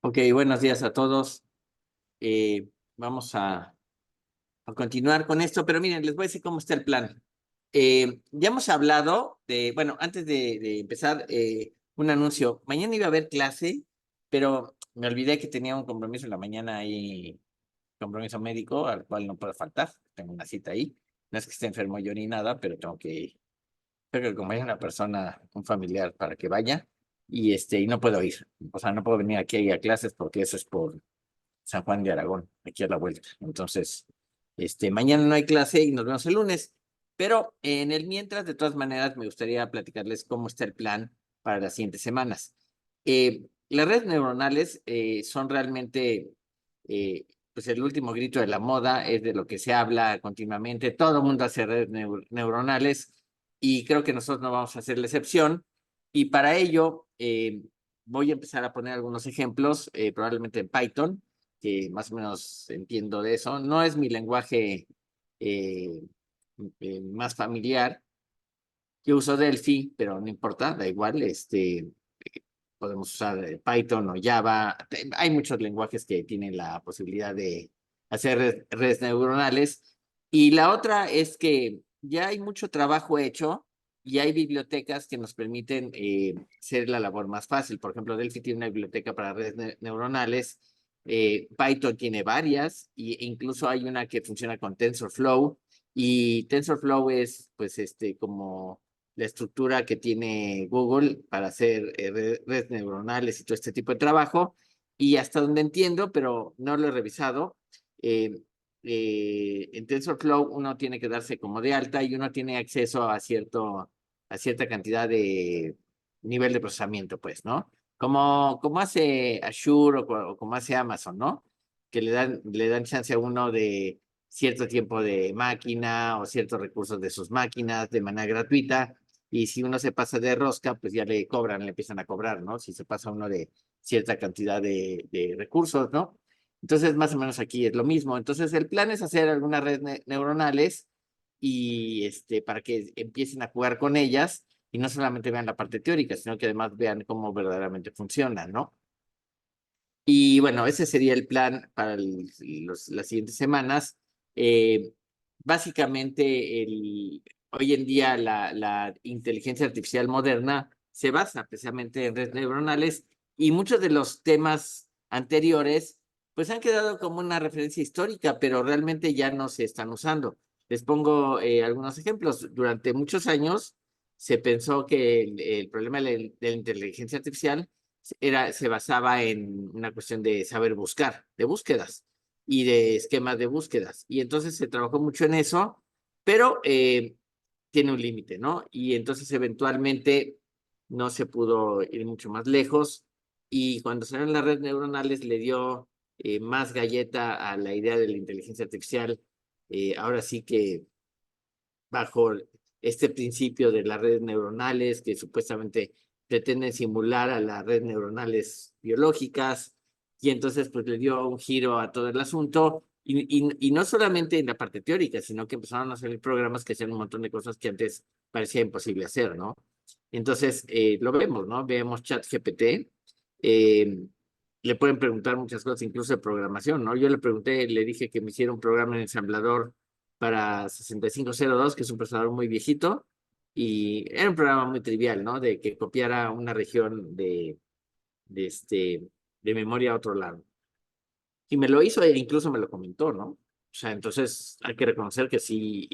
Ok, buenos días a todos. Vamos a continuar con esto, pero miren, les voy a decir cómo está el plan. Ya hemos hablado de, bueno, antes de empezar, un anuncio. Mañana iba a haber clase, pero me olvidé que tenía un compromiso en la mañana y compromiso médico al cual no puedo faltar. Tengo una cita ahí. No es que esté enfermo yo ni nada, pero tengo que acompañar a una persona, un familiar, para que vaya y no puedo ir. O sea, no puedo venir aquí a clases porque eso es por San Juan de Aragón, aquí a la vuelta. Entonces, mañana no hay clase y nos vemos el lunes. Pero en el mientras, de todas maneras, me gustaría platicarles cómo está el plan para las siguientes semanas. Las redes neuronales son realmente, pues el último grito de la moda, es de lo que se habla continuamente. Todo el mundo hace redes neuronales y creo que nosotros no vamos a hacer la excepción. Y para ello, voy a empezar a poner algunos ejemplos, probablemente en Python, que más o menos entiendo de eso. No es mi lenguaje eh, más familiar. Yo uso Delphi, pero no importa, da igual. Podemos usar Python o Java. Hay muchos lenguajes que tienen la posibilidad de hacer redes neuronales. Y la otra es que ya hay mucho trabajo hecho y hay bibliotecas que nos permiten hacer la labor más fácil. Por ejemplo, Delphi tiene una biblioteca para redes neuronales. Python tiene varias e incluso hay una que funciona con TensorFlow. Y TensorFlow es, pues, como la estructura que tiene Google para hacer redes neuronales y todo este tipo de trabajo. Y hasta donde entiendo, pero no lo he revisado, eh, en TensorFlow uno tiene que darse como de alta y uno tiene acceso a cierta cantidad de nivel de procesamiento, pues, ¿no? Como hace Azure o como hace Amazon, ¿no? Que le dan chance a uno de cierto tiempo de máquina o ciertos recursos de sus máquinas de manera gratuita. Y si uno se pasa de rosca, pues ya le cobran, le empiezan a cobrar, ¿no? Si se pasa uno de cierta cantidad de recursos, ¿no? Entonces, más o menos aquí es lo mismo. Entonces, el plan es hacer algunas redes neuronales y para que empiecen a jugar con ellas y no solamente vean la parte teórica, sino que además vean cómo verdaderamente funcionan, ¿no? Y bueno, ese sería el plan para las siguientes semanas. Eh, Básicamente, hoy en día la inteligencia artificial moderna se basa precisamente en redes neuronales y muchos de los temas anteriores pues han quedado como una referencia histórica, pero realmente ya no se están usando. Les pongo algunos ejemplos. Durante muchos años se pensó que el problema de la inteligencia artificial se basaba en una cuestión de saber buscar, de búsquedas y de esquemas de búsquedas. Y entonces se trabajó mucho en eso, pero tiene un límite, ¿no? Y entonces eventualmente no se pudo ir mucho más lejos. Y cuando salieron las redes neuronales le dio más galleta a la idea de la inteligencia artificial. Ahora sí que bajo este principio de las redes neuronales que supuestamente pretenden simular a las redes neuronales biológicas, y entonces pues le dio un giro a todo el asunto, y no solamente en la parte teórica, sino que empezaron a salir programas que hacían un montón de cosas que antes parecía imposible hacer, ¿no? Entonces, lo vemos, ¿no? Vemos ChatGPT, le pueden preguntar muchas cosas, incluso de programación, ¿no? Yo le pregunté, le dije que me hiciera un programa en ensamblador para 6502, que es un procesador muy viejito, y era un programa muy trivial, ¿no? De que copiara una región de, este, de memoria a otro lado. Y me lo hizo e incluso me lo comentó, ¿no? O sea, entonces hay que reconocer que sí,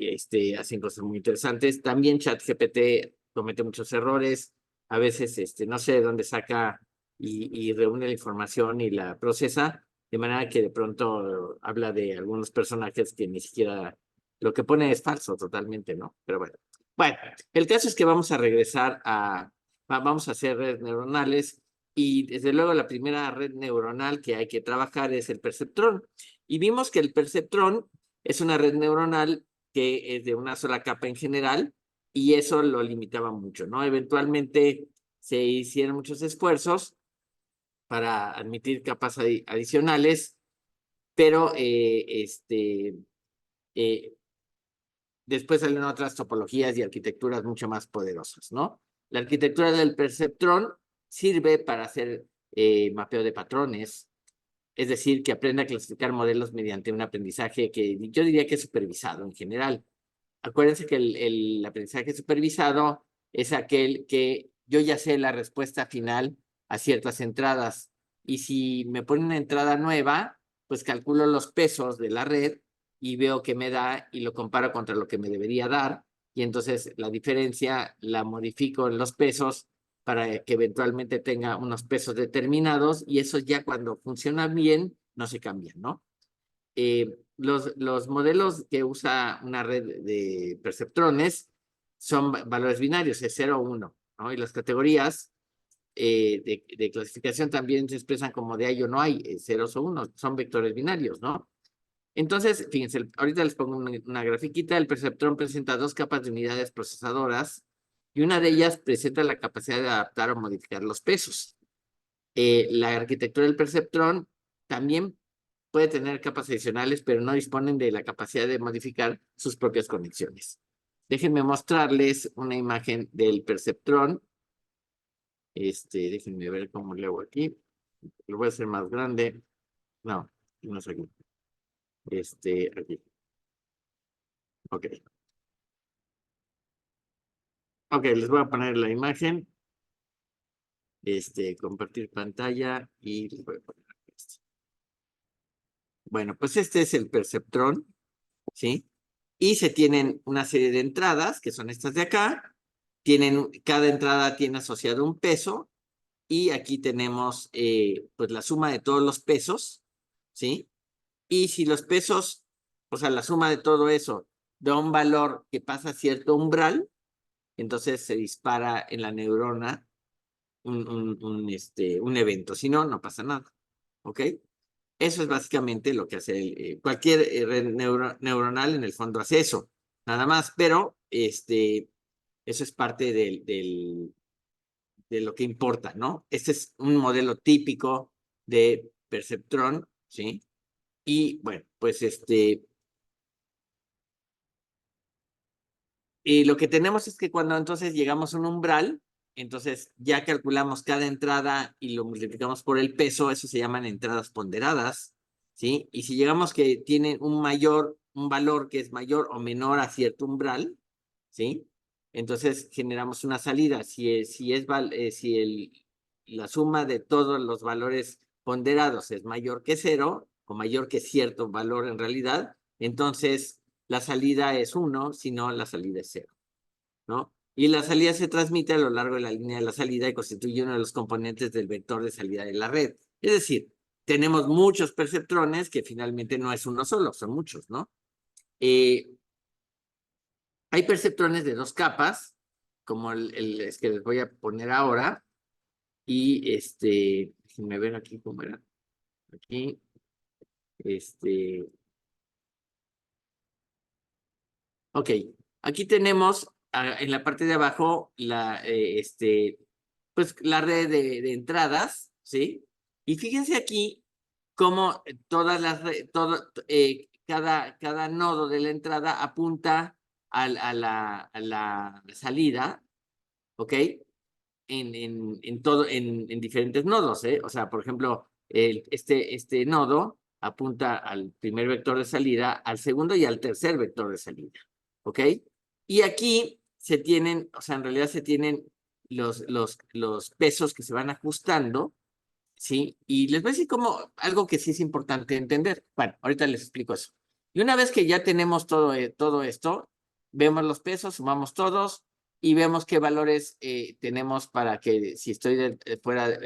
hacen cosas muy interesantes. También ChatGPT comete muchos errores. A veces, no sé de dónde saca y reúne la información y la procesa, de manera que de pronto habla de algunos personajes que ni siquiera lo que pone es falso totalmente, ¿no? Pero bueno. Bueno, el caso es que vamos a regresar vamos a hacer redes neuronales y desde luego la primera red neuronal que hay que trabajar es el perceptrón. Y vimos que el perceptrón es una red neuronal que es de una sola capa en general y eso lo limitaba mucho, ¿no? Eventualmente se hicieron muchos esfuerzos para admitir capas adicionales, pero eh, después salen otras topologías y arquitecturas mucho más poderosas, ¿no? La arquitectura del perceptrón sirve para hacer mapeo de patrones, es decir, que aprende a clasificar modelos mediante un aprendizaje que yo diría que es supervisado en general. Acuérdense que el aprendizaje supervisado es aquel que yo ya sé la respuesta final a ciertas entradas. Y si me ponen una entrada nueva, pues calculo los pesos de la red y veo qué me da y lo comparo contra lo que me debería dar. Y entonces la diferencia la modifico en los pesos para que eventualmente tenga unos pesos determinados y eso ya cuando funciona bien no se cambian, ¿no? Los modelos que usa una red de perceptrones son valores binarios, es 0 o 1, ¿no? Y las categorías de clasificación también se expresan como de hay o no hay, ceros o unos, son vectores binarios, ¿no? Entonces, fíjense, ahorita les pongo una grafiquita. El perceptrón presenta dos capas de unidades procesadoras y una de ellas presenta la capacidad de adaptar o modificar los pesos. La arquitectura del perceptrón también puede tener capas adicionales, pero no disponen de la capacidad de modificar sus propias conexiones. Déjenme mostrarles una imagen del perceptrón. Déjenme ver cómo le hago aquí. Lo voy a hacer más grande. No, no es aquí. Aquí. Ok. Ok, les voy a poner la imagen. Compartir pantalla y les voy a poner esto. Bueno, pues este es el perceptrón, ¿sí? Y se tienen una serie de entradas, que son estas de acá. Cada entrada tiene asociado un peso. Y aquí tenemos, pues, la suma de todos los pesos, ¿sí? Y si los pesos, o sea, la suma de todo eso da un valor que pasa cierto umbral, entonces se dispara en la neurona un evento. Si no, no pasa nada, ¿ok? Eso es básicamente lo que hace cualquier red neuronal, en el fondo hace eso, nada más, pero eso es parte de lo que importa, ¿no? Este es un modelo típico de perceptrón, ¿sí? Y bueno, pues y lo que tenemos es que cuando entonces llegamos a un umbral, entonces ya calculamos cada entrada y lo multiplicamos por el peso, eso se llaman entradas ponderadas, ¿sí? Y si llegamos que tienen un valor que es mayor o menor a cierto umbral, ¿sí? Entonces generamos una salida. Si la suma de todos los valores ponderados es mayor que 0 o mayor que cierto valor en realidad, entonces la salida es 1, si no, la salida es 0, ¿no? Y la salida se transmite a lo largo de la línea de la salida y constituye uno de los componentes del vector de salida de la red. Es decir, tenemos muchos perceptrones que finalmente no es uno solo, son muchos, ¿no? Hay perceptrones de dos capas, como el que les voy a poner ahora, y déjenme ver aquí cómo era. Aquí, ok, aquí tenemos en la parte de abajo pues la red de entradas, ¿sí? Y fíjense aquí cómo cada nodo de la entrada apunta a la salida, ¿ok? En diferentes nodos, ¿eh? O sea, por ejemplo, este nodo apunta al primer vector de salida, al segundo y al tercer vector de salida, ¿ok? Y aquí se tienen, o sea, en realidad se tienen los pesos que se van ajustando, ¿sí? Y les voy a decir como algo que sí es importante entender. Bueno, ahorita les explico eso. Y una vez que ya tenemos todo esto, vemos los pesos, sumamos todos y vemos qué valores tenemos para que si estoy fuera,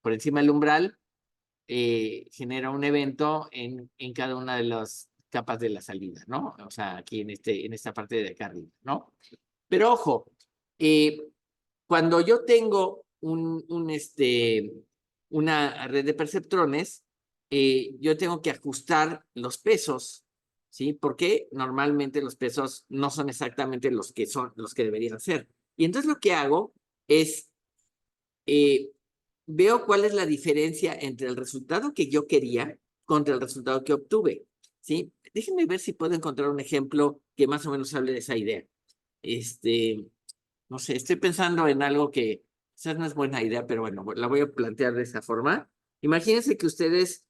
por encima del umbral, genera un evento en cada una de las capas de la salida, ¿no? O sea, aquí en esta parte de acá arriba, ¿no? Pero ojo, eh, cuando yo tengo una red de perceptrones, yo tengo que ajustar los pesos, ¿sí? Porque normalmente los pesos no son exactamente los que deberían ser. Y entonces lo que hago es, eh, veo cuál es la diferencia entre el resultado que yo quería contra el resultado que obtuve, ¿sí? Déjenme ver si puedo encontrar un ejemplo que más o menos hable de esa idea. No sé, estoy pensando en algo que quizás no es buena idea, pero bueno, la voy a plantear de esa forma. Imagínense que ustedes,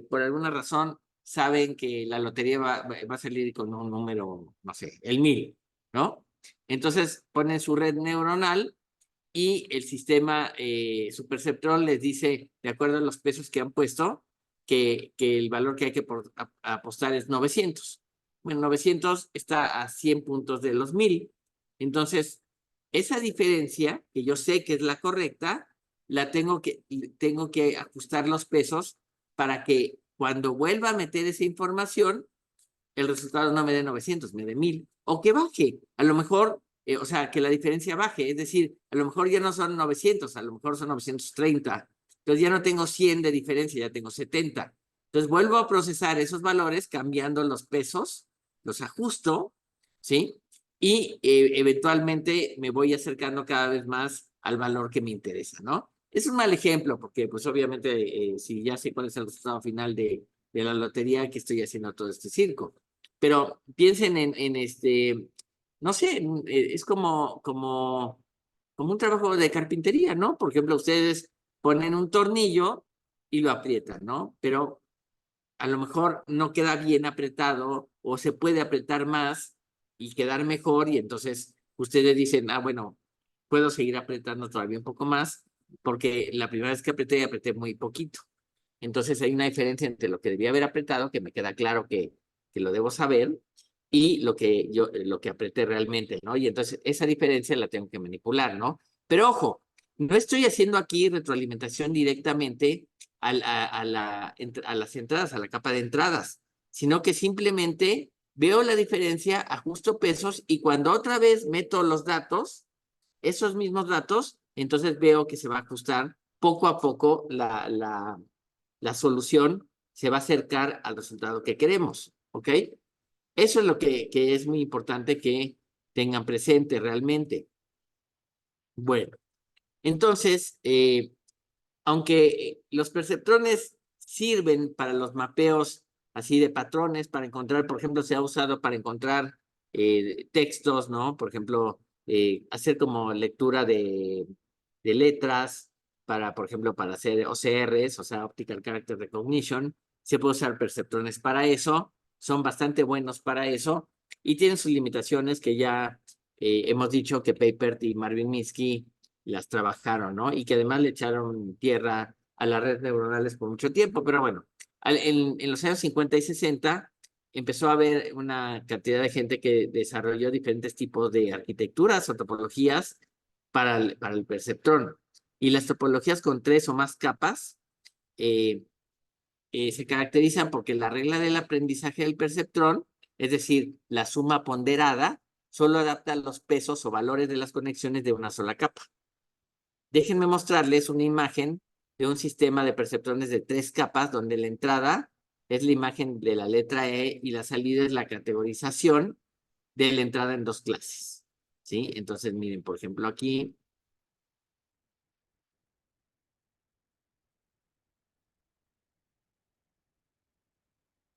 por alguna razón, saben que la lotería va a salir con un número, no sé, el 1000, ¿no? Entonces ponen su red neuronal y el sistema, su perceptrón les dice, de acuerdo a los pesos que han puesto, que el valor que hay que apostar es 900. Bueno, 900 está a 100 puntos de los 1000. Entonces, esa diferencia, que yo sé que es la correcta, la tengo que ajustar los pesos para que cuando vuelva a meter esa información, el resultado no me dé 900, me dé 1000. O que baje. A lo mejor, o sea, que la diferencia baje. Es decir, a lo mejor ya no son 900, a lo mejor son 930. Entonces ya no tengo 100 de diferencia, ya tengo 70. Entonces vuelvo a procesar esos valores cambiando los pesos, los ajusto, ¿sí? Y eventualmente me voy acercando cada vez más al valor que me interesa, ¿no? Es un mal ejemplo porque, pues obviamente, si ya sé cuál es el resultado final de la lotería, que estoy haciendo todo este circo. Pero piensen en no sé, es como un trabajo de carpintería, ¿no? Por ejemplo, ustedes ponen un tornillo y lo aprietan, ¿no? Pero a lo mejor no queda bien apretado o se puede apretar más y quedar mejor y entonces ustedes dicen, ah, bueno, puedo seguir apretando todavía un poco más porque la primera vez que apreté muy poquito. Entonces hay una diferencia entre lo que debía haber apretado, que me queda claro que lo debo saber, y lo que apreté realmente, ¿no? Y entonces esa diferencia la tengo que manipular, ¿no? Pero ojo, no estoy haciendo aquí retroalimentación directamente a las entradas, a la capa de entradas, sino que simplemente veo la diferencia, ajusto pesos y cuando otra vez meto los datos, esos mismos datos, entonces veo que se va a ajustar poco a poco la solución, se va a acercar al resultado que queremos, ¿ok? Eso es lo que es muy importante que tengan presente realmente. Bueno, entonces, aunque los perceptrones sirven para los mapeos así de patrones, para encontrar, por ejemplo, se ha usado para encontrar textos, ¿no? Por ejemplo, hacer como lectura de letras, para, por ejemplo, para hacer OCRs, o sea, Optical Character Recognition. Se puede usar perceptrones para eso, son bastante buenos para eso, y tienen sus limitaciones que ya hemos dicho que Papert y Marvin Minsky las trabajaron, ¿no? Y que además le echaron tierra a las redes neuronales por mucho tiempo, pero bueno, en los años 50 y 60 empezó a haber una cantidad de gente que desarrolló diferentes tipos de arquitecturas o topologías para el perceptrón. Y las topologías con 3 o más capas eh, se caracterizan porque la regla del aprendizaje del perceptrón, es decir, la suma ponderada, solo adapta los pesos o valores de las conexiones de una sola capa. Déjenme mostrarles una imagen de un sistema de perceptrones de 3 capas, donde la entrada es la imagen de la letra E y la salida es la categorización de la entrada en 2 clases. ¿Sí? Entonces, miren, por ejemplo, aquí.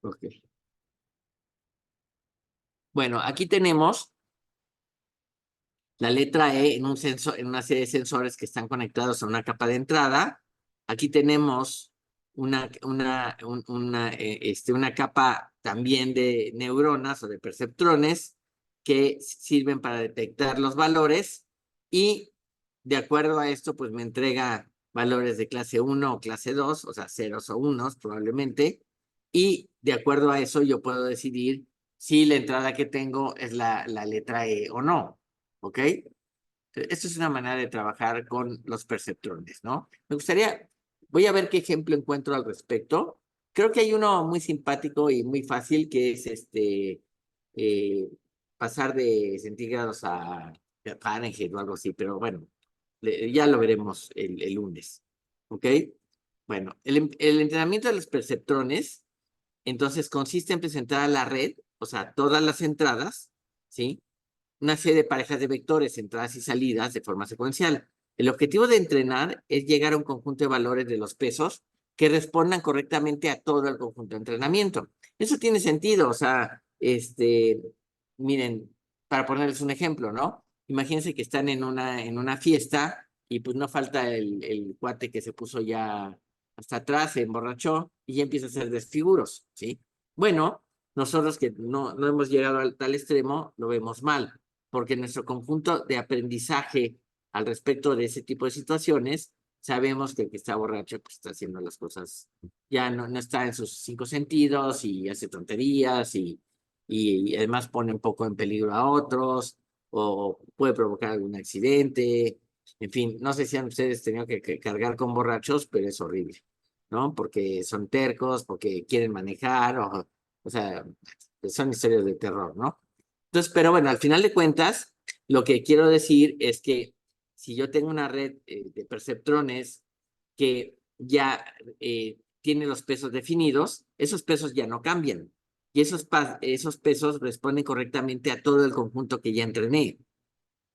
Ok. Bueno, aquí tenemos la letra E en en una serie de sensores que están conectados a una capa de entrada. Aquí tenemos una capa también de neuronas o de perceptrones que sirven para detectar los valores y de acuerdo a esto, pues me entrega valores de clase 1 o clase 2, o sea, ceros o unos probablemente, y de acuerdo a eso yo puedo decidir si la entrada que tengo es la letra E o no. ¿Ok? Esto es una manera de trabajar con los perceptrones, ¿no? Me gustaría, voy a ver qué ejemplo encuentro al respecto. Creo que hay uno muy simpático y muy fácil que es eh, pasar de centígrados a Fahrenheit o algo así, pero bueno, ya lo veremos el lunes, ¿ok? Bueno, el entrenamiento de los perceptrones, entonces consiste en presentar a la red, o sea, todas las entradas, ¿sí? Una serie de parejas de vectores, entradas y salidas de forma secuencial. El objetivo de entrenar es llegar a un conjunto de valores de los pesos que respondan correctamente a todo el conjunto de entrenamiento. Eso tiene sentido, o sea, miren, para ponerles un ejemplo, ¿no? Imagínense que están en una fiesta y pues no falta el cuate que se puso ya hasta atrás, se emborrachó y ya empieza a hacer desfiguros, ¿sí? Bueno, nosotros que no hemos llegado al tal extremo, lo vemos mal, porque nuestro conjunto de aprendizaje al respecto de ese tipo de situaciones, sabemos que el que está borracho pues está haciendo las cosas, ya no está en sus 5 sentidos y hace tonterías y además pone un poco en peligro a otros o puede provocar algún accidente. En fin, no sé si han ustedes tenido que cargar con borrachos, pero es horrible, ¿no? Porque son tercos, porque quieren manejar, o sea, son historias de terror, ¿no? Entonces, pero bueno, al final de cuentas, lo que quiero decir es que si yo tengo una red de perceptrones que ya tiene los pesos definidos, esos pesos ya no cambian. Y esos pesos responden correctamente a todo el conjunto que ya entrené,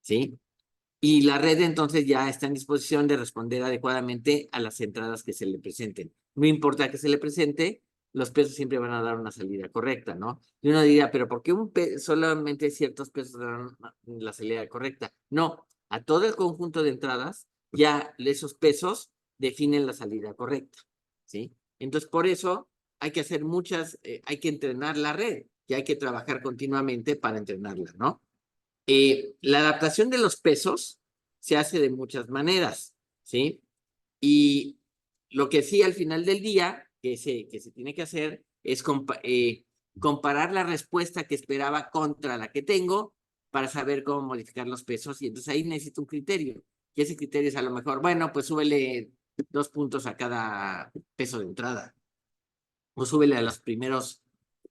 ¿sí? Y la red entonces ya está en disposición de responder adecuadamente a las entradas que se le presenten. No importa que se le presente, los pesos siempre van a dar una salida correcta, ¿no? Y uno diría, pero ¿por qué solamente ciertos pesos dan la salida correcta? No, a todo el conjunto de entradas, ya esos pesos definen la salida correcta, ¿sí? Entonces, por eso hay que hacer hay que entrenar la red y hay que trabajar continuamente para entrenarla, ¿no? La adaptación de los pesos se hace de muchas maneras, ¿sí? Y lo que sí al final del día que se tiene que hacer es comparar la respuesta que esperaba contra la que tengo para saber cómo modificar los pesos. Y entonces ahí necesito un criterio. Y ese criterio es a lo mejor, bueno, pues súbele 2 puntos a cada peso de entrada. O súbele a los primeros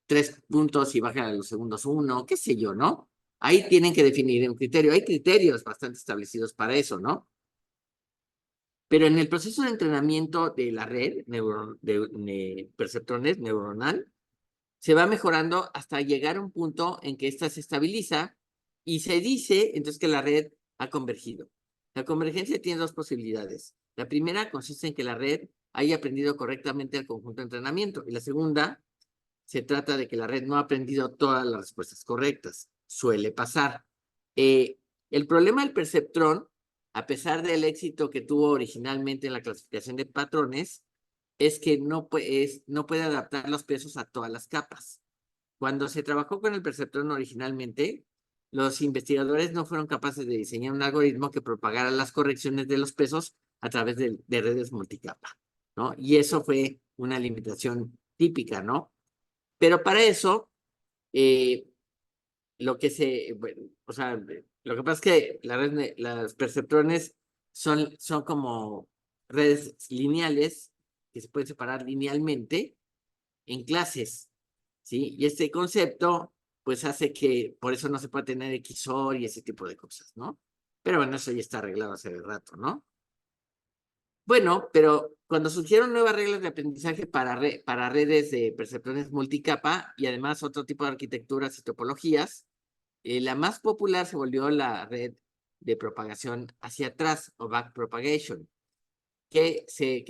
3 puntos y baja a los segundos 1, qué sé yo, ¿no? Ahí tienen que definir un criterio. Hay criterios bastante establecidos para eso, ¿no? Pero en el proceso de entrenamiento de la red de perceptrones neuronal, se va mejorando hasta llegar a un punto en que ésta se estabiliza y se dice entonces que la red ha convergido. La convergencia tiene 2 posibilidades. La primera consiste en que la red haya aprendido correctamente el conjunto de entrenamiento y la segunda se trata de que la red no ha aprendido todas las respuestas correctas. Suele pasar. El problema del perceptrón, a pesar del éxito que tuvo originalmente en la clasificación de patrones, es que no puede adaptar los pesos a todas las capas. Cuando se trabajó con el perceptrón originalmente, los investigadores no fueron capaces de diseñar un algoritmo que propagara las correcciones de los pesos a través de redes multicapa, ¿no? Y eso fue una limitación típica, ¿no? Pero para eso, eh, bueno, o sea, lo que pasa es que las perceptrones son como redes lineales que se pueden separar linealmente en clases, ¿sí? Y este concepto, pues hace que por eso no se puede tener XOR y ese tipo de cosas, ¿no? Pero bueno, eso ya está arreglado hace rato, ¿no? Bueno, pero cuando surgieron nuevas reglas de aprendizaje para redes de perceptrones multicapa y además otro tipo de arquitecturas y topologías, la más popular se volvió la red de propagación hacia atrás o backpropagation, que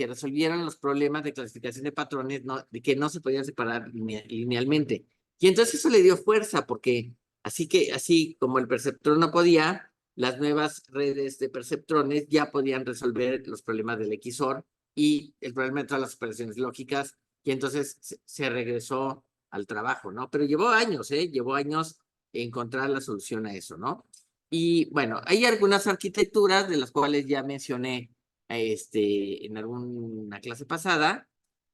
resolvieron los problemas de clasificación de patrones de que no se podían separar linealmente. Y entonces eso le dio fuerza porque así como el perceptrón no podía, las nuevas redes de perceptrones ya podían resolver los problemas del XOR y el problema de todas las operaciones lógicas, y entonces se regresó al trabajo, ¿no? Pero llevó años, ¿eh? Llevó años encontrar la solución a eso, ¿no? Y bueno, hay algunas arquitecturas de las cuales ya mencioné en alguna clase pasada,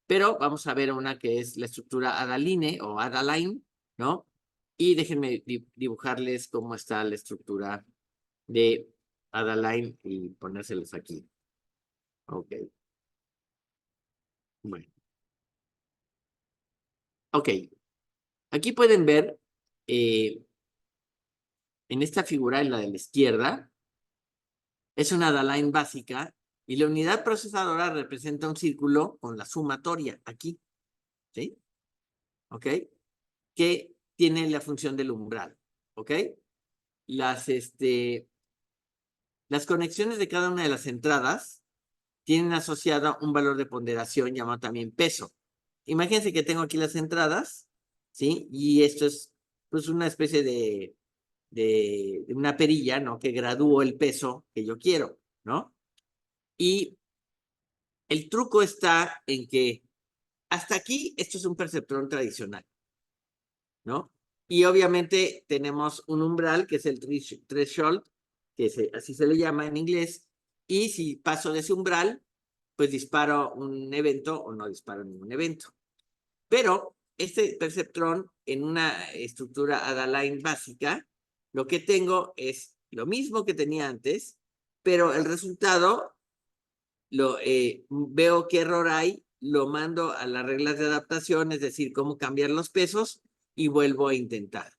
pero vamos a ver una que es la estructura Adaline o Adaline, ¿no? Y déjenme dibujarles cómo está la estructura de Adaline y ponérselos aquí. Ok, bueno. Ok, aquí pueden ver en esta figura, en la de la izquierda, es una Adaline básica y la unidad procesadora representa un círculo con la sumatoria aquí, ¿sí? ¿Ok? Que tiene la función del umbral, ¿ok? Las, las conexiones de cada una de las entradas tienen asociado un valor de ponderación llamado también peso. Imagínense que tengo aquí las entradas, ¿sí? Y esto es pues una especie de una perilla, ¿no? Que gradúo el peso que yo quiero, ¿no? Y el truco está en que hasta aquí esto es un perceptrón tradicional, ¿no? Y obviamente tenemos un umbral que es el threshold, que así se le llama en inglés, y si paso de ese umbral, pues disparo un evento o no disparo ningún evento. Pero este perceptrón en una estructura Adaline básica, lo que tengo es lo mismo que tenía antes, pero el resultado veo qué error hay, lo mando a las reglas de adaptación, es decir, cómo cambiar los pesos y vuelvo a intentar.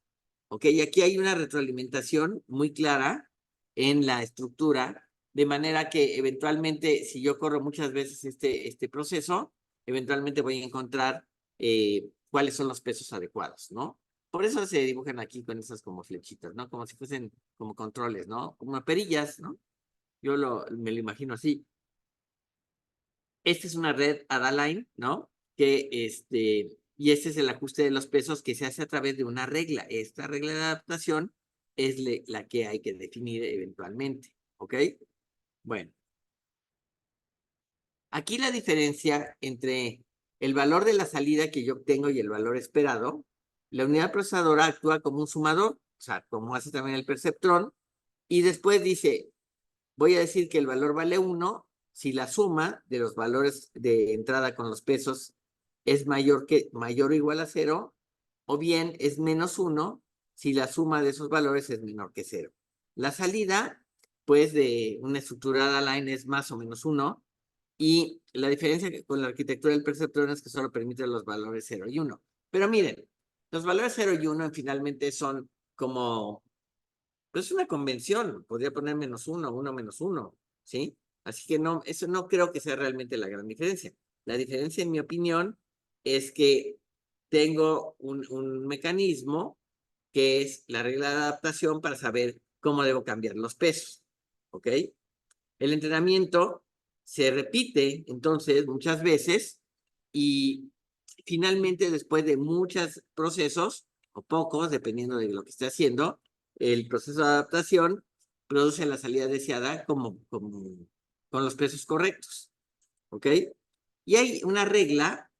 ¿Ok? Y aquí hay una retroalimentación muy clara en la estructura, de manera que eventualmente, si yo corro muchas veces este proceso, eventualmente voy a encontrar cuáles son los pesos adecuados, ¿no? Por eso se dibujan aquí con esas como flechitas, ¿no? Como si fuesen como controles, ¿no? Como perillas, ¿no? Yo me lo imagino así. Esta es una red Adaline, ¿no? Y este es el ajuste de los pesos que se hace a través de una regla. Esta regla de adaptación es la que hay que definir eventualmente, ¿ok? Bueno, aquí la diferencia entre el valor de la salida que yo obtengo y el valor esperado, la unidad procesadora actúa como un sumador, o sea, como hace también el perceptrón, y después dice, voy a decir que el valor vale 1 si la suma de los valores de entrada con los pesos es mayor o igual a 0, o bien es menos 1 si la suma de esos valores es menor que 0. La salida, pues, de una estructurada line es más o menos 1, y la diferencia con la arquitectura del perceptrón es que solo permite los valores 0 y 1. Pero miren, los valores 0 y 1 finalmente son como pues es una convención, podría poner menos 1, 1 menos 1, ¿sí? Así que no, eso no creo que sea realmente la gran diferencia. La diferencia, en mi opinión, es que tengo un mecanismo que es la regla de adaptación para saber cómo debo cambiar los pesos, ¿ok? El entrenamiento se repite entonces muchas veces y finalmente después de muchos procesos, o pocos, dependiendo de lo que esté haciendo, el proceso de adaptación produce la salida deseada con los pesos correctos, ¿ok? Y hay una regla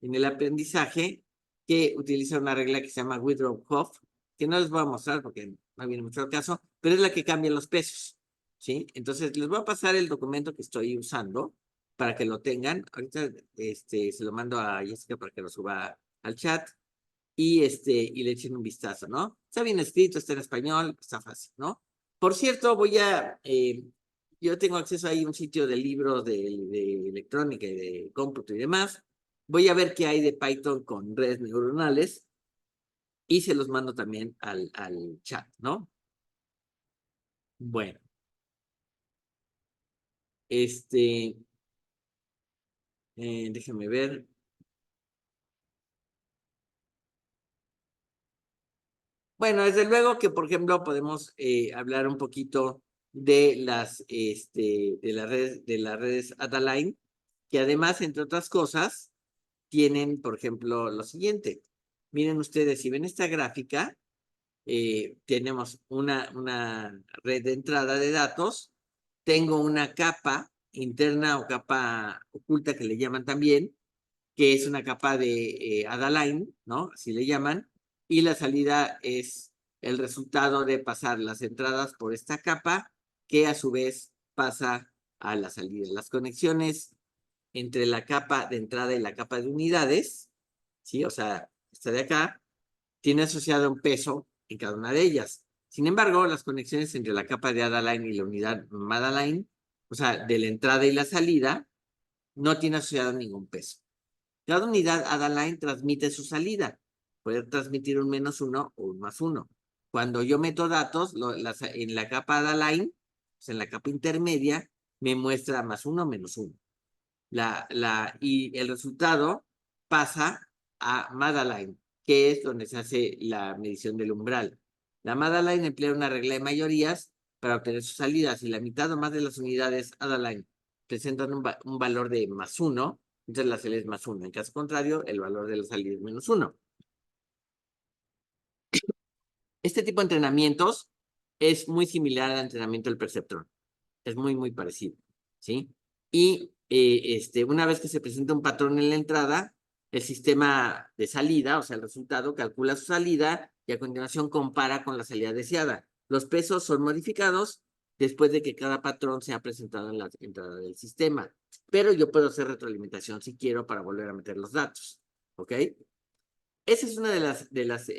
en el aprendizaje que utiliza una regla que se llama Withrow-Hoff, que no les voy a mostrar porque no viene mucho al caso, pero es la que cambia los pesos, ¿sí? Entonces, les voy a pasar el documento que estoy usando para que lo tengan. Ahorita se lo mando a Jessica para que lo suba al chat y le echen un vistazo, ¿no? Está bien escrito, está en español, está fácil, ¿no? Por cierto, yo tengo acceso ahí a un sitio de libros de electrónica y de cómputo y demás. Voy a ver qué hay de Python con redes neuronales y se los mando también al chat, ¿no? Bueno, este, déjenme ver. Bueno, desde luego que, por ejemplo, podemos hablar un poquito de las redes Adaline, que además, entre otras cosas, tienen, por ejemplo, lo siguiente. Miren ustedes, si ven esta gráfica, tenemos una red de entrada de datos, tengo una capa interna o capa oculta que le llaman también, que es una capa de Adaline, ¿no? Así le llaman, y la salida es el resultado de pasar las entradas por esta capa, que a su vez pasa a la salida. Las conexiones entre la capa de entrada y la capa de unidades, ¿sí? O sea, esta de acá, tiene asociado un peso en cada una de ellas. Sin embargo, las conexiones entre la capa de Adaline y la unidad Madaline, o sea, de la entrada y la salida, no tiene asociado ningún peso. Cada unidad Adaline transmite su salida. Puede transmitir un -1 o un +1. Cuando yo meto datos, en la capa Adaline, pues en la capa intermedia, me muestra +1, -1. Y el resultado pasa a Madaline, que es donde se hace la medición del umbral. La Madaline emplea una regla de mayorías para obtener sus salidas y la mitad o más de las unidades Adaline presentan un valor de +1, entonces la salida es +1. En caso contrario, el valor de la salida es -1. Este tipo de entrenamientos es muy similar al entrenamiento del perceptrón. Es muy, muy parecido. ¿sí? Y una vez que se presenta un patrón en la entrada, el sistema de salida, o sea, el resultado, calcula su salida y a continuación compara con la salida deseada. Los pesos son modificados después de que cada patrón sea presentado en la entrada del sistema. Pero yo puedo hacer retroalimentación si quiero para volver a meter los datos. ¿Ok? Esa es una de las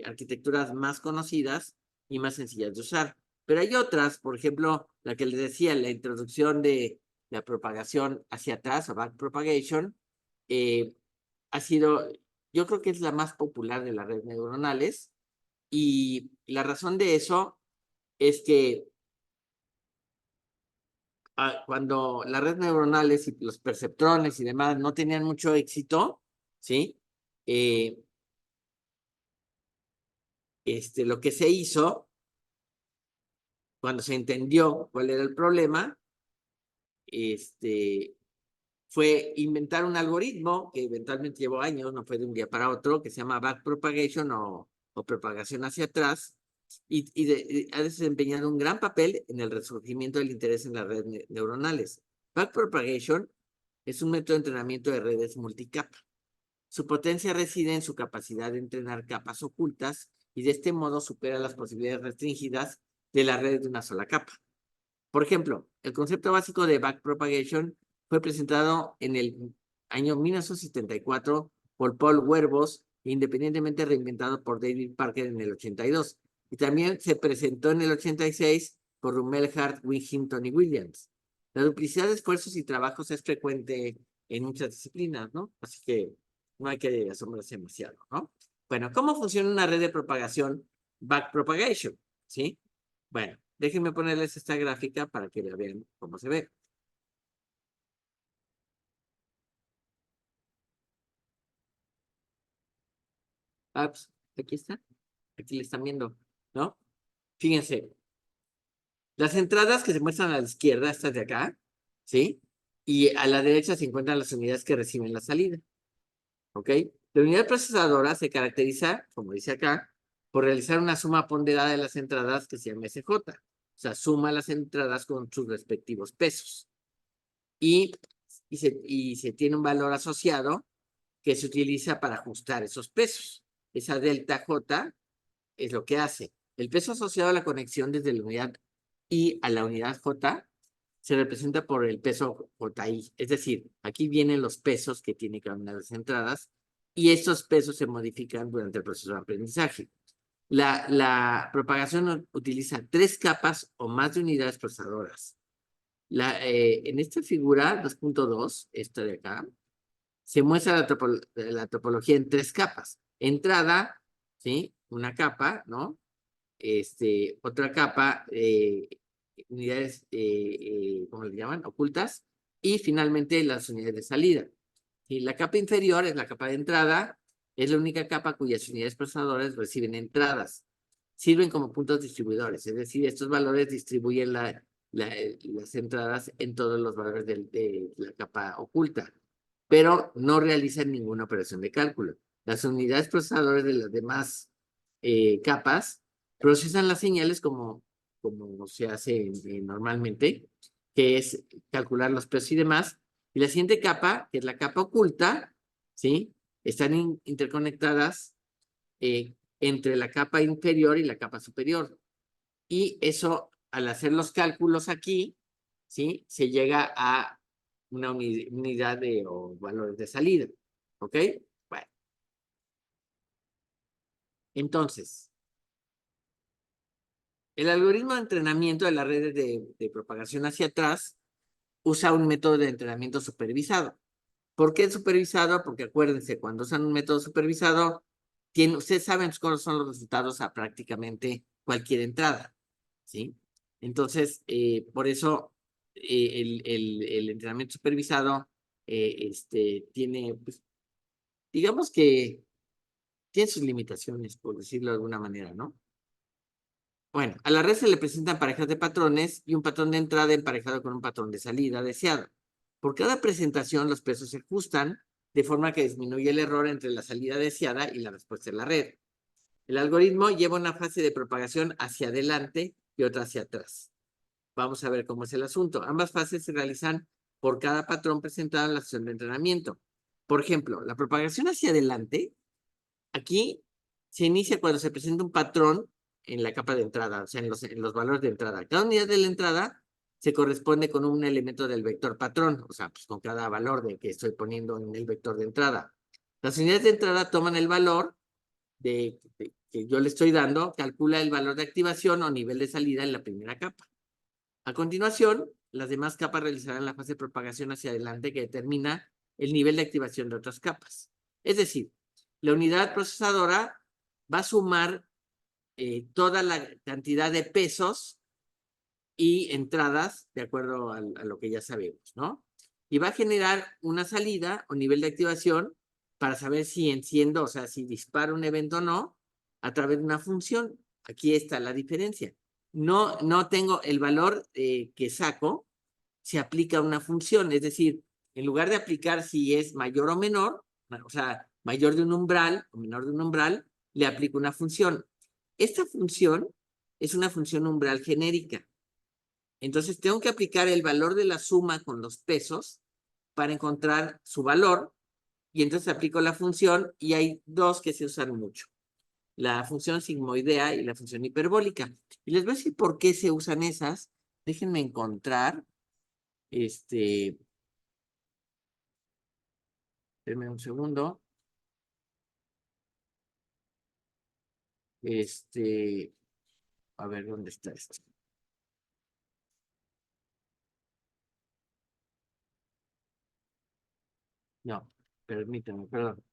arquitecturas más conocidas y más sencillas de usar. Pero hay otras, por ejemplo, la que les decía, la introducción de la propagación hacia atrás, o backpropagation, ha sido, yo creo que es la más popular de las redes neuronales. Y la razón de eso es que cuando las redes neuronales y los perceptrones y demás no tenían mucho éxito, ¿sí? Lo que se hizo, cuando se entendió cuál era el problema, fue inventar un algoritmo que eventualmente llevó años, no fue de un día para otro, que se llama backpropagation o propagación hacia atrás, y ha desempeñado un gran papel en el resurgimiento del interés en las redes neuronales. Backpropagation es un método de entrenamiento de redes multicapa. Su potencia reside en su capacidad de entrenar capas ocultas y de este modo supera las posibilidades restringidas de la red de una sola capa. Por ejemplo, el concepto básico de backpropagation fue presentado en el año 1974 por Paul Werbos, independientemente reinventado por David Parker en el 82. Y también se presentó en el 86 por Rumelhart, Winghington y Williams. La duplicidad de esfuerzos y trabajos es frecuente en muchas disciplinas, ¿no? Así que no hay que asombrarse demasiado, ¿no? Bueno, ¿cómo funciona una red de propagación backpropagation? ¿Sí? Bueno, déjenme ponerles esta gráfica para que la vean cómo se ve. Pues, aquí está. Aquí le están viendo, ¿no? Fíjense, las entradas que se muestran a la izquierda, estas de acá, ¿sí? Y a la derecha se encuentran las unidades que reciben la salida, ¿ok? La unidad procesadora se caracteriza, como dice acá, por realizar una suma ponderada de las entradas que se llama SJ. O sea, suma las entradas con sus respectivos pesos. Y se tiene un valor asociado que se utiliza para ajustar esos pesos. Esa delta J es lo que hace. El peso asociado a la conexión desde la unidad I a la unidad J se representa por el peso JI. Es decir, aquí vienen los pesos que tiene cada una de las entradas y estos pesos se modifican durante el proceso de aprendizaje. La propagación utiliza 3 capas o más de unidades procesadoras. En esta figura 2.2, esta de acá, se muestra la topología en 3 capas. Entrada, ¿sí? Una capa, ¿no? Otra capa, unidades, ¿cómo le llaman? Ocultas. Y finalmente las unidades de salida. Y la capa inferior es la capa de entrada. Es la única capa cuyas unidades procesadoras reciben entradas. Sirven como puntos distribuidores. Es decir, estos valores distribuyen las entradas en todos los valores de la capa oculta, pero no realizan ninguna operación de cálculo. Las unidades procesadoras de las demás capas procesan las señales como se hace normalmente, que es calcular los pesos y demás. Y la siguiente capa, que es la capa oculta, ¿sí? Están interconectadas entre la capa inferior y la capa superior. Y eso, al hacer los cálculos aquí, ¿sí? Se llega a una unidad o valores de salida. ¿Ok? Bueno, entonces, el algoritmo de entrenamiento de las redes de propagación hacia atrás usa un método de entrenamiento supervisado. ¿Por qué supervisado? Porque acuérdense, cuando usan un método supervisado, ustedes saben cuáles son los resultados a prácticamente cualquier entrada, ¿sí? Entonces, por eso el entrenamiento supervisado tiene, pues, digamos que tiene sus limitaciones, por decirlo de alguna manera, ¿no? Bueno, a la red se le presentan parejas de patrones y un patrón de entrada emparejado con un patrón de salida deseado. Por cada presentación, los pesos se ajustan de forma que disminuye el error entre la salida deseada y la respuesta de la red. El algoritmo lleva una fase de propagación hacia adelante y otra hacia atrás. vamos a ver cómo es el asunto. Ambas fases se realizan por cada patrón presentado en la sesión de entrenamiento. Por ejemplo, la propagación hacia adelante, aquí se inicia cuando se presenta un patrón en la capa de entrada, o sea, en los valores de entrada. Cada unidad de la entrada se corresponde con un elemento del vector patrón, o sea, pues con cada valor de que estoy poniendo en el vector de entrada. Las unidades de entrada toman el valor que yo le estoy dando, calcula el valor de activación o nivel de salida en la primera capa. A continuación, las demás capas realizarán la fase de propagación hacia adelante que determina el nivel de activación de otras capas. Es decir, la unidad procesadora va a sumar toda la cantidad de pesos y entradas, de acuerdo a lo que ya sabemos, ¿no? Y va a generar una salida o nivel de activación para saber si enciendo, o sea, si disparo un evento o no, a través de una función. Aquí está la diferencia. No tengo el valor que saco, se aplica una función, es decir, en lugar de aplicar si es mayor o menor, o sea, mayor de un umbral o menor de un umbral, le aplico una función. Esta función es una función umbral genérica. Entonces tengo que aplicar el valor de la suma con los pesos para encontrar su valor y entonces aplico la función y hay dos que se usan mucho. La función sigmoidea y la función hiperbólica. Y les voy a decir por qué se usan esas. Déjenme encontrar, denme un segundo. A ver, ¿dónde está esto? No, permítanme, perdón.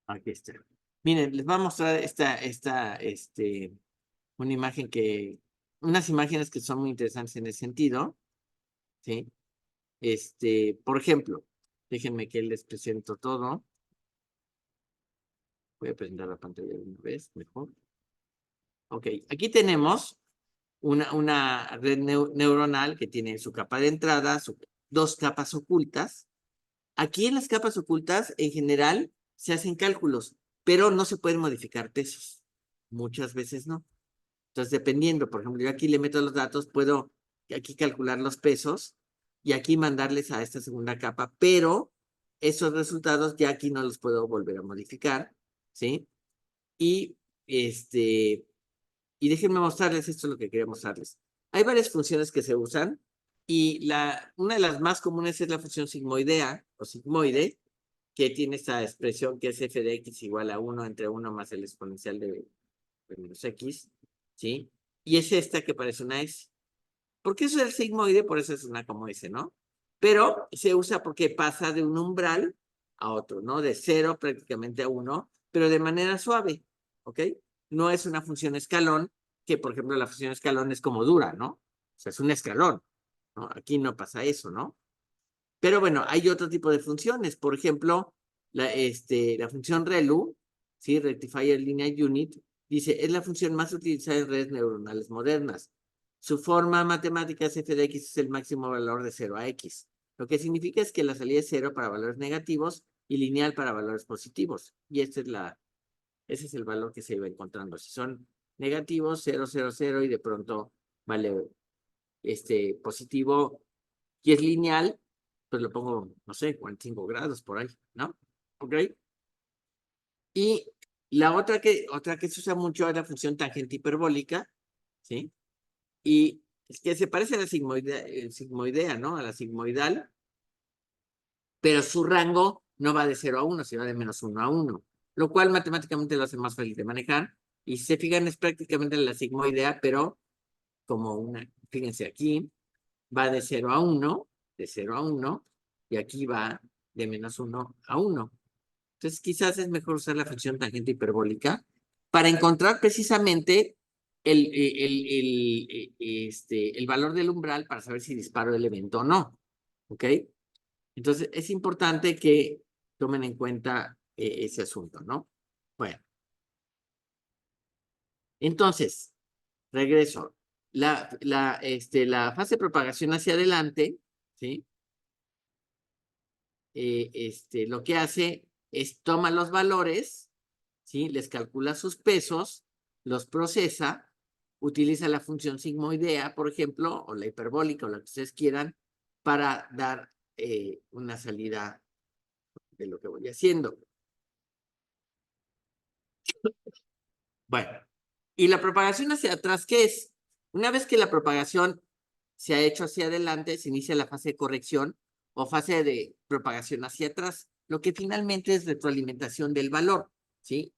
Aquí está. Miren, les voy a mostrar una imagen unas imágenes que son muy interesantes en ese sentido, ¿sí? Por ejemplo, déjenme que les presento todo. Voy a presentar la pantalla de una vez, mejor. Ok, aquí tenemos una red neuronal que tiene su capa de entrada, dos capas ocultas. Aquí en las capas ocultas, en general, se hacen cálculos, pero no se pueden modificar pesos. Muchas veces no. Entonces, dependiendo, por ejemplo, yo aquí le meto los datos, puedo aquí calcular los pesos y aquí mandarles a esta segunda capa, pero esos resultados ya aquí no los puedo volver a modificar, ¿sí? Y, y déjenme mostrarles, esto es lo que quería mostrarles. Hay varias funciones que se usan y una de las más comunes es la función sigmoidea o sigmoide, que tiene esta expresión que es f de x igual a 1 entre 1 más el exponencial de menos x, ¿sí? Y es esta que parece una S. ¿Por qué eso es el sigmoide? Por eso es una como S, ¿no? Pero se usa porque pasa de un umbral a otro, ¿no? De 0 prácticamente a 1, pero de manera suave, ¿ok? No es una función escalón, que por ejemplo la función escalón es como dura, ¿no? O sea, es un escalón, ¿no? Aquí no pasa eso, ¿no? Pero bueno, hay otro tipo de funciones. Por ejemplo, la función ReLU, ¿sí? Rectifier Linear Unit, dice, es la función más utilizada en redes neuronales modernas. Su forma matemática es f de x es el máximo valor de 0 a x. Lo que significa es que la salida es 0 para valores negativos y lineal para valores positivos. Y ese es el valor que se iba encontrando. Si son negativos, 0, 0, 0 y de pronto vale positivo y es lineal, pues lo pongo, no sé, 45 grados por ahí, ¿no? ¿Ok? Y la otra que se usa mucho es la función tangente hiperbólica, ¿sí? Y es que se parece a la sigmoidea, ¿no? A la sigmoidal, pero su rango no va de 0 a 1, sino de -1 a 1, lo cual matemáticamente lo hace más fácil de manejar. Y si se fijan, es prácticamente la sigmoidea, pero como fíjense aquí, va de 0 a 1, de 0 a 1, y aquí va de -1 a 1. Entonces, quizás es mejor usar la función tangente hiperbólica para encontrar precisamente el valor del umbral para saber si disparo el evento o no. ¿Ok? Entonces, es importante que tomen en cuenta ese asunto, ¿no? Bueno, entonces, regreso. La fase de propagación hacia adelante, ¿sí? lo que hace es toma los valores, ¿sí? Les calcula sus pesos, los procesa, utiliza la función sigmoidea, por ejemplo, o la hiperbólica, o la que ustedes quieran, para dar una salida de lo que voy haciendo. Bueno, ¿y la propagación hacia atrás qué es? Una vez que la propagación se ha hecho hacia adelante, se inicia la fase de corrección o fase de propagación hacia atrás, lo que finalmente es retroalimentación del valor, ¿sí?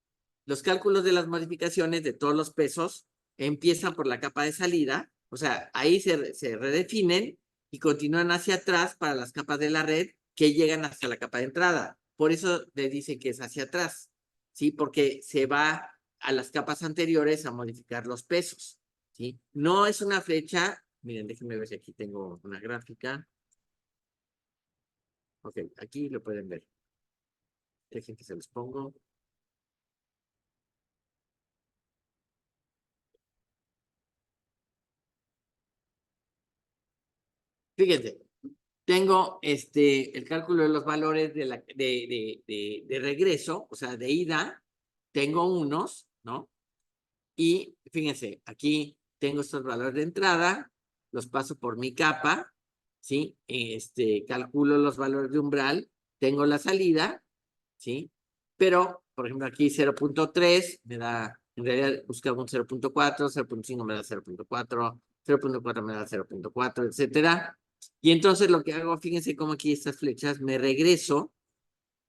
Los cálculos de las modificaciones de todos los pesos empiezan por la capa de salida, o sea, ahí se redefinen y continúan hacia atrás para las capas de la red que llegan hasta la capa de entrada. Por eso le dice que es hacia atrás, ¿sí? Porque se va a las capas anteriores a modificar los pesos, ¿sí? No es una flecha, miren, déjenme ver si aquí tengo una gráfica. Ok, aquí lo pueden ver. Dejen que se los pongo. Fíjense, tengo el cálculo de los valores de regreso, o sea, de ida. Tengo unos, ¿no? Y fíjense, aquí tengo estos valores de entrada, los paso por mi capa, ¿sí? Calculo los valores de umbral, tengo la salida, ¿sí? Pero, por ejemplo, aquí 0.3 me da, en realidad buscaba un 0.4, 0.5 me da 0.4, 0.4 me da 0.4, etcétera. Y entonces lo que hago, fíjense cómo aquí estas flechas, me regreso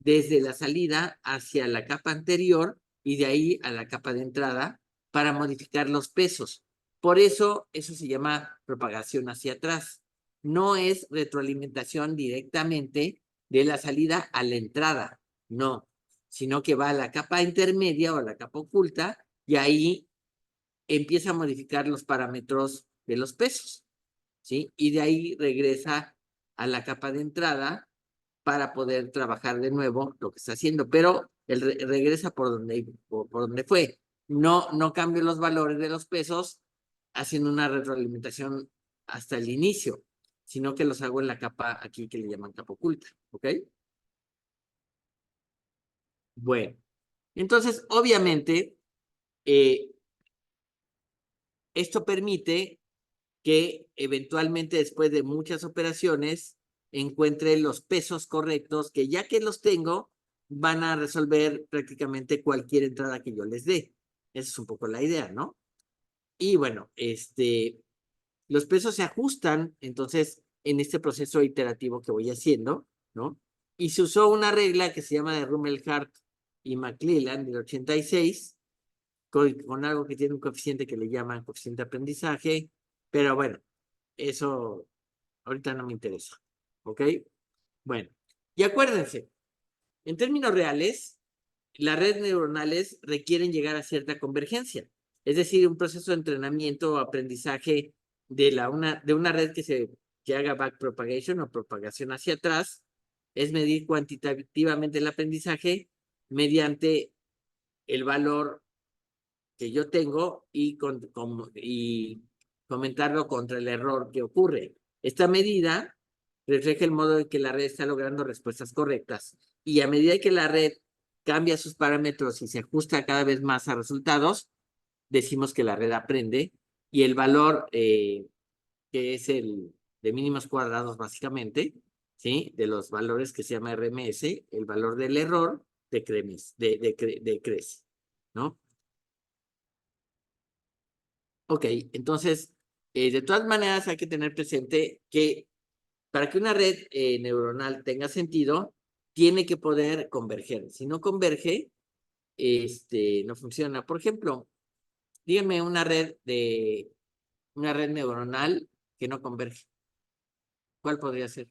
desde la salida hacia la capa anterior y de ahí a la capa de entrada para modificar los pesos. Por eso se llama propagación hacia atrás. No es retroalimentación directamente de la salida a la entrada, no, sino que va a la capa intermedia o a la capa oculta y ahí empieza a modificar los parámetros de los pesos, ¿sí? Y de ahí regresa a la capa de entrada para poder trabajar de nuevo lo que está haciendo, pero él regresa por donde fue. No cambio los valores de los pesos haciendo una retroalimentación hasta el inicio, sino que los hago en la capa aquí que le llaman capa oculta, ¿ok? Bueno, entonces, obviamente, esto permite que eventualmente después de muchas operaciones encuentre los pesos correctos que ya que los tengo van a resolver prácticamente cualquier entrada que yo les dé. Esa es un poco la idea, ¿no? Y bueno, los pesos se ajustan entonces en este proceso iterativo que voy haciendo, ¿no? Y se usó una regla que se llama de Rumelhart y McClelland del 86 con algo que tiene un coeficiente que le llaman coeficiente de aprendizaje, pero bueno, eso ahorita no me interesa, ¿ok? Bueno, y acuérdense, en términos reales, las redes neuronales requieren llegar a cierta convergencia, es decir, un proceso de entrenamiento o aprendizaje de una red que haga backpropagation o propagación hacia atrás, es medir cuantitativamente el aprendizaje mediante el valor que yo tengo y comentarlo contra el error que ocurre. Esta medida refleja el modo en que la red está logrando respuestas correctas y a medida que la red cambia sus parámetros y se ajusta cada vez más a resultados, decimos que la red aprende y el valor que es el de mínimos cuadrados básicamente, ¿sí? De los valores que se llama RMS, el valor del error decrece, ¿no? Ok, entonces, de todas maneras hay que tener presente que para que una red neuronal tenga sentido, tiene que poder converger. Si no converge, no funciona. Por ejemplo, díganme una red neuronal que no converge. ¿Cuál podría ser?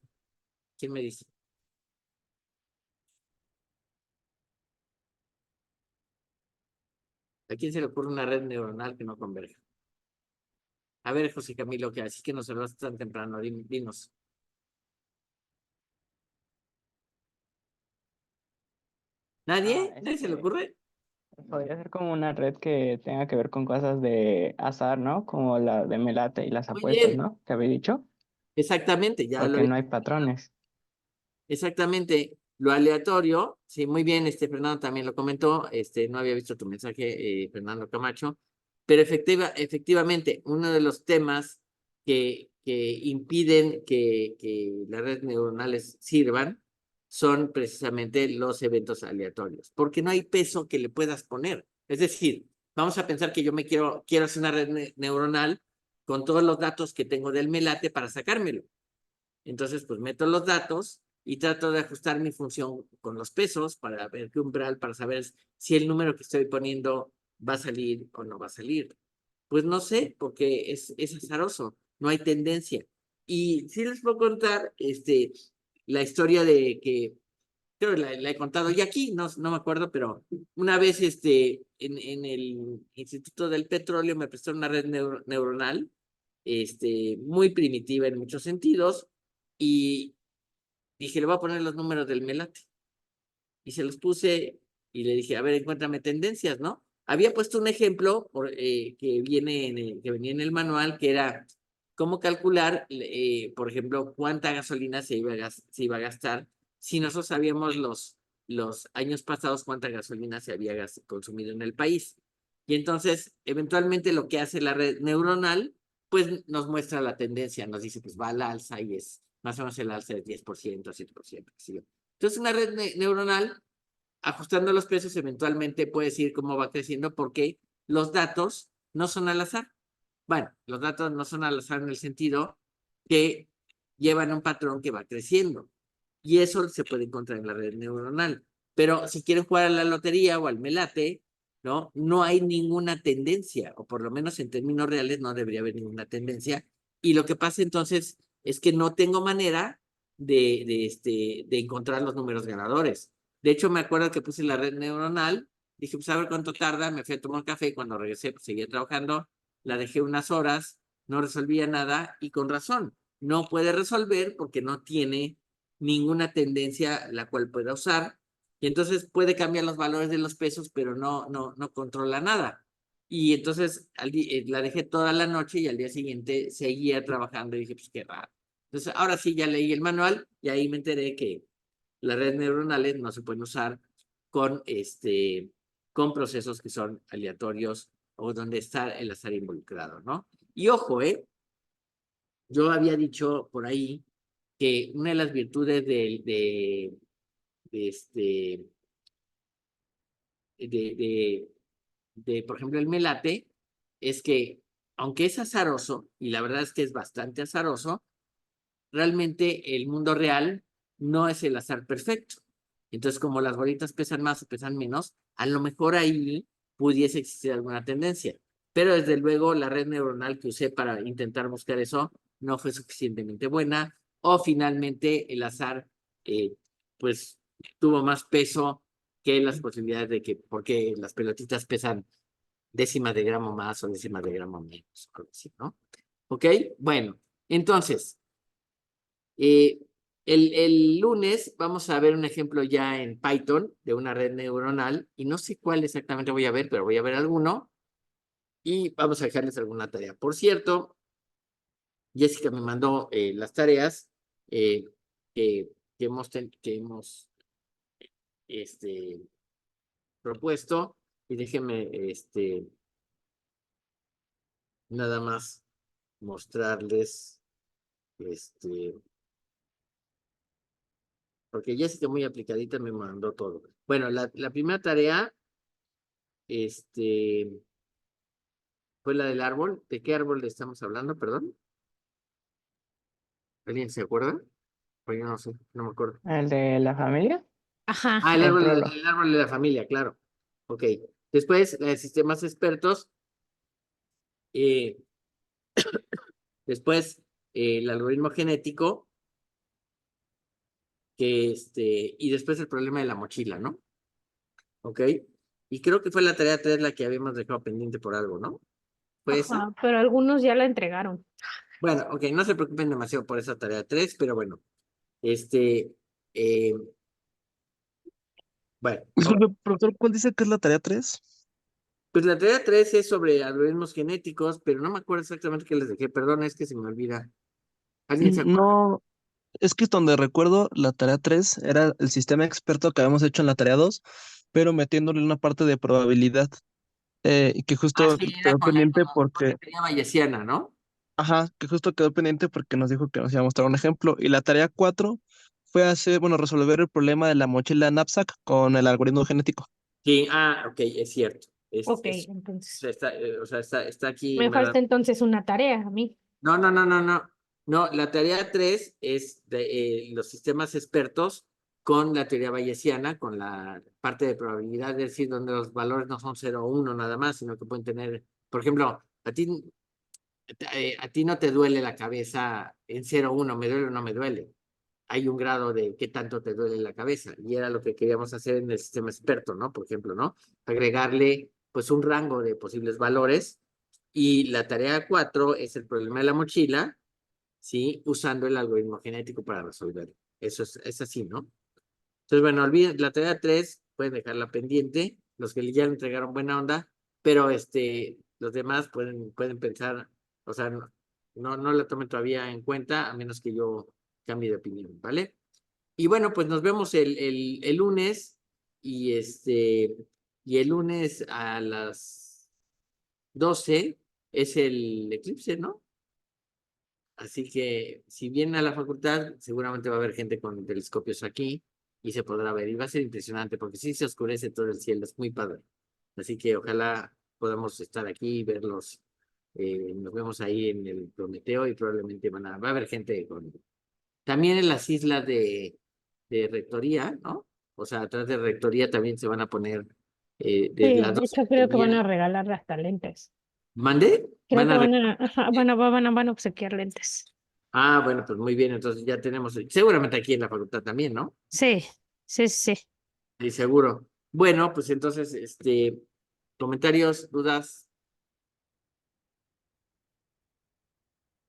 ¿Quién me dice? ¿A quién se le ocurre una red neuronal que no converge? A ver, José Camilo, que así que no se lo hace tan temprano, dinos. ¿Nadie? ¿Nadie se le ocurre? Podría ser como una red que tenga que ver con cosas de azar, ¿no? Como la de Melate y las Muy apuestas, bien, ¿no? Que había dicho, exactamente, ya lo porque he no hay patrones. exactamente lo aleatorio, sí, muy bien, Fernando también lo comentó, no había visto tu mensaje, Fernando Camacho, pero efectivamente, uno de los temas que impiden que las redes neuronales sirvan son precisamente los eventos aleatorios, porque no hay peso que le puedas poner. Es decir, vamos a pensar que yo quiero hacer una red neuronal con todos los datos que tengo del melate para sacármelo. Entonces, pues meto los datos y trato de ajustar mi función con los pesos para ver qué umbral, para saber si el número que estoy poniendo va a salir o no va a salir. Pues no sé, porque es azaroso, no hay tendencia. Y sí les puedo contar la historia de que, creo que la he contado ya aquí, no me acuerdo, pero una vez en el Instituto del Petróleo me prestaron una red neuronal muy primitiva en muchos sentidos, y dije, le voy a poner los números del melate. Y se los puse y le dije, a ver, encuéntrame tendencias, ¿no? Había puesto un ejemplo que venía en el manual, que era cómo calcular, por ejemplo, cuánta gasolina se iba a gastar si nosotros sabíamos los años pasados cuánta gasolina se había consumido en el país. Y entonces, eventualmente lo que hace la red neuronal, pues nos muestra la tendencia, nos dice, pues va al alza y es más o menos el alza de 10%, 7%. ¿Sí? Entonces, una red neuronal, ajustando los precios, eventualmente puede decir cómo va creciendo, porque los datos no son al azar. Bueno, los datos no son al azar en el sentido que llevan un patrón que va creciendo. Y eso se puede encontrar en la red neuronal. Pero si quieren jugar a la lotería o al melate, ¿no? No hay ninguna tendencia, o por lo menos en términos reales no debería haber ninguna tendencia. Y lo que pasa entonces es que no tengo manera de encontrar los números ganadores. De hecho, me acuerdo que puse la red neuronal, dije, pues a ver cuánto tarda, me fui a tomar café y cuando regresé, pues seguía trabajando, la dejé unas horas, no resolvía nada y con razón, no puede resolver porque no tiene ninguna tendencia la cual pueda usar, y entonces puede cambiar los valores de los pesos, pero no controla nada. Y entonces la dejé toda la noche y al día siguiente seguía trabajando y dije, pues qué raro. Entonces, ahora sí ya leí el manual y ahí me enteré que las redes neuronales no se pueden usar con, con procesos que son aleatorios o donde está el azar involucrado, ¿no? Y ojo, yo había dicho por ahí que una de las virtudes de este, de, por ejemplo, el melate, es que, aunque es azaroso, y la verdad es que es bastante azaroso, realmente el mundo real no es el azar perfecto. Entonces, como las bolitas pesan más o pesan menos, a lo mejor ahí pudiese existir alguna tendencia. Pero desde luego la red neuronal que usé para intentar buscar eso no fue suficientemente buena, o finalmente el azar pues tuvo más peso que las posibilidades de que, porque las pelotitas pesan décimas de gramo más o décimas de gramo menos, algo así, ¿no? ¿Ok? Bueno, entonces, eh, el lunes vamos a ver un ejemplo ya en Python de una red neuronal, y no sé cuál exactamente voy a ver, pero voy a ver alguno y vamos a dejarles alguna tarea. Por cierto, Jessica me mandó las tareas eh, que hemos este, propuesto, y déjenme nada más mostrarles, porque Jessica muy aplicadita me mandó todo. Bueno, la primera tarea este, fue la del árbol. ¿De qué árbol le estamos hablando? Perdón. ¿Alguien se acuerda? Pues yo no sé, no me acuerdo. ¿El de la familia? Ajá. Ah, El trolo. el árbol de la familia, claro. Ok. Después, la de sistemas expertos. eh, Después, el algoritmo genético, y después el problema de la mochila, ¿no? Ok. Y creo que fue la tarea 3 la que habíamos dejado pendiente por algo, ¿no? ¿Fue esa? Ajá, pero algunos ya la entregaron. Bueno, ok, no se preocupen demasiado por esa tarea 3, pero bueno. Este, eh, bueno, Disculpe, profesor, ¿cuál dice que es la tarea 3? pues la tarea 3 es sobre algoritmos genéticos, pero no me acuerdo exactamente qué les dejé. Perdón, es que se me olvida. ¿Alguien se acuerda? No, Es que donde recuerdo la tarea 3 era el sistema experto que habíamos hecho en la tarea 2, pero metiéndole una parte de probabilidad. Y que justo Sí, era quedó con la, pendiente con la porque, teoría bayesiana, ¿no? ajá, que justo quedó pendiente porque nos dijo que nos iba a mostrar un ejemplo. Y la tarea 4 fue hacer, bueno, resolver el problema de la mochila knapsack con el algoritmo genético. Sí, ok, es cierto. Ok, entonces. O sea, está aquí. Me falta entonces una tarea a mí. No, no, no, no, no. No, la tarea 3 es de los sistemas expertos con la teoría bayesiana, con la parte de probabilidad, es decir, donde los valores no son 0 o 1 nada más, sino que pueden tener, por ejemplo, a ti no te duele la cabeza en 0 o 1, me duele o no me duele. Hay un grado de qué tanto te duele la cabeza, y era lo que queríamos hacer en el sistema experto, ¿no? Por ejemplo, ¿no? Agregarle, pues, un rango de posibles valores, y la tarea 4 es el problema de la mochila, ¿sí? Usando el algoritmo genético para resolverlo. Eso es así, ¿no? Entonces, bueno, olviden, la tarea 3 pueden dejarla pendiente, los que ya le entregaron buena onda, pero los demás pueden pensar, o sea, no la tomen todavía en cuenta, a menos que yo cambie de opinión, ¿vale? Y bueno, pues nos vemos el lunes, y el lunes a las 12 es el eclipse, ¿no? Así que si vienen a la facultad, seguramente va a haber gente con telescopios aquí y se podrá ver. Y va a ser impresionante porque sí se oscurece todo el cielo, es muy padre. Así que ojalá podamos estar aquí y verlos. Nos vemos ahí en el Prometeo y probablemente va a haber gente con... También en las islas de Rectoría, ¿no? O sea, atrás de Rectoría también se van a poner de Sí, las de 12 hecho del creo que van a día. regalar hasta lentes. ¿Mande? Creo Van que a... ajá, van a obsequiar lentes. Bueno, pues muy bien, entonces ya tenemos, seguramente aquí en la facultad también, ¿no? Sí, sí, sí. Sí, seguro. Bueno, pues entonces, comentarios, dudas.